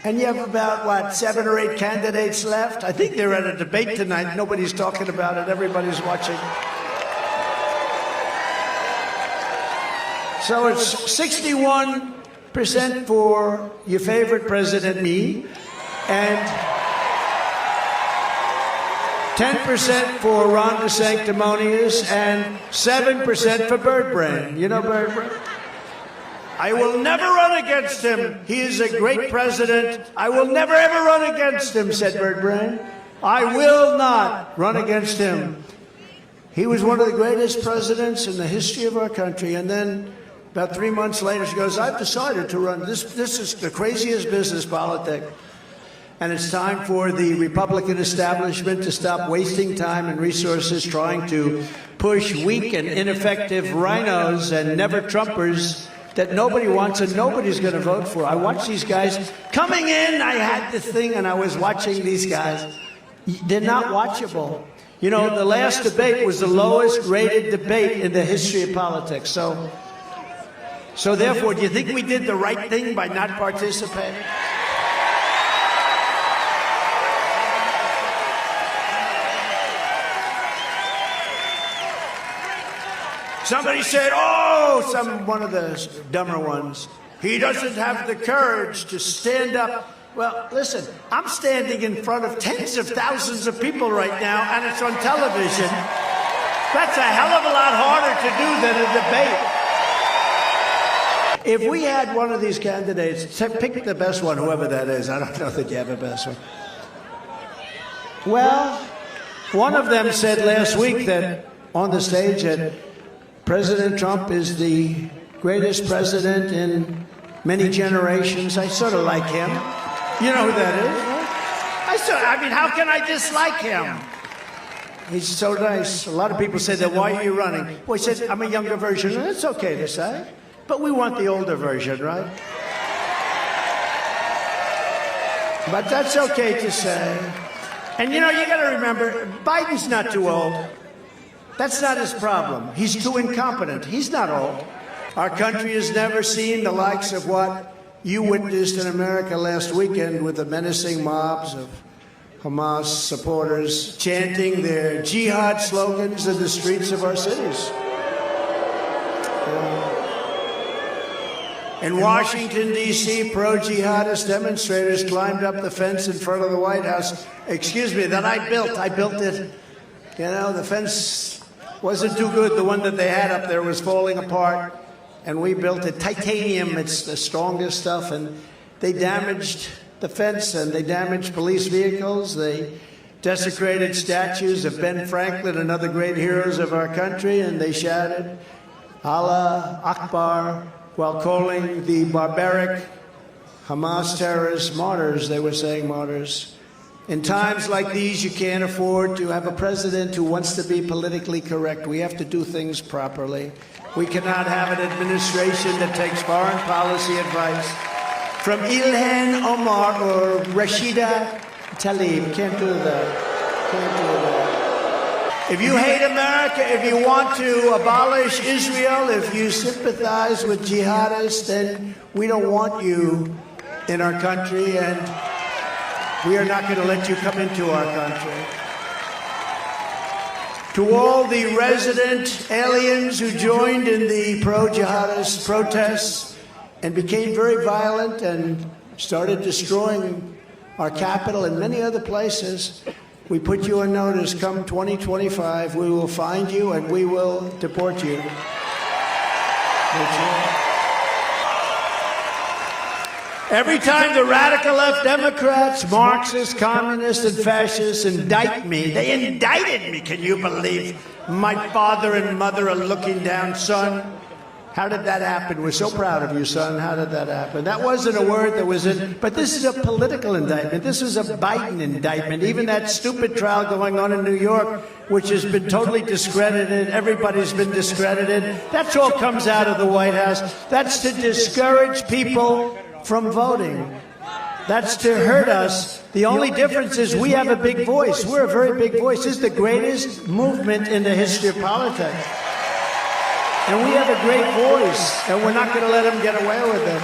And you have about, what, 7 or 8 candidates left? I think they're at a debate tonight. Nobody's talking about it. Everybody's watching. So it's 61% for your favorite president, me, and 10% for Ron DeSanctimonious, and 7% for Bird Brain. You know Bird Brain? I will never run against him. He is a great president. I will never, ever run against him, said Bird Brain. I will not run against him. He was one of the greatest presidents in the history of our country. And then about 3 months later, she goes, I've decided to run. This is the craziest business politics. And it's time for the Republican establishment to stop wasting time and resources trying to push weak and ineffective rhinos and never-Trumpers that nobody wants and nobody's going to vote for. I watched these guys coming in. I had this thing, and I was watching these guys. They're not watchable. You know, the last debate was the lowest-rated debate in the history of politics. So therefore, do you think we did the right thing by not participating? Somebody said, one of the dumber ones, he doesn't have the courage to stand up. Well, listen, I'm standing in front of tens of thousands of people right now, and it's on television. That's a hell of a lot harder to do than a debate. If we had one of these candidates, pick the best one, whoever that is. I don't know that you have a best one. Well, one of them said last week that on the stage that President Trump is the greatest president in many generations. I sort of like him. You know who that is? I mean, how can I dislike him? He's so nice. A lot of people say that, why are you running? Well, he said, I'm a younger version. And it's okay to say. But we want the older version, right? But that's okay to say. And you know, you got to remember, Biden's not too old. That's not his problem. He's too incompetent. He's not old. Our country has never seen the likes of what you witnessed in America last weekend with the menacing mobs of Hamas supporters chanting their jihad slogans in the streets of our cities. In Washington, D.C., pro-jihadist demonstrators climbed up the fence in front of the White House. Excuse me, that I built. I built it. You know, the fence wasn't too good. The one that they had up there was falling apart, and we built it. Titanium, it's the strongest stuff, and they damaged the fence, and they damaged police vehicles. They desecrated statues of Ben Franklin and other great heroes of our country, and they shouted Allah Akbar while calling the barbaric Hamas terrorists martyrs. They were saying martyrs. In times like these, you can't afford to have a president who wants to be politically correct. We have to do things properly. We cannot have an administration that takes foreign policy advice from Ilhan Omar or Rashida Tlaib. Can't do that. Can't do that. If you hate America, if you want to abolish Israel, if you sympathize with jihadists, then we don't want you in our country, and we are not going to let you come into our country. To all the resident aliens who joined in the pro-jihadist protests and became very violent and started destroying our capital and many other places, we put you on notice. Come 2025, we will find you and we will deport you. Every time the radical left Democrats, Marxists, communists, and fascists indict me, they indicted me. Can you believe? My father and mother are looking down, son. How did that happen? We're so proud of you, son. How did that happen? That wasn't a word that was in, but this is a political indictment. This is a Biden indictment. Even that stupid trial going on in New York, which has been totally discredited, everybody's been discredited. That's all comes out of the White House. That's to discourage people from voting. That's to hurt us. The only difference is we have a big voice. We're a very big voice. This is the greatest movement in the history of politics. And we have a great voice, and we're not going to let them get away with it.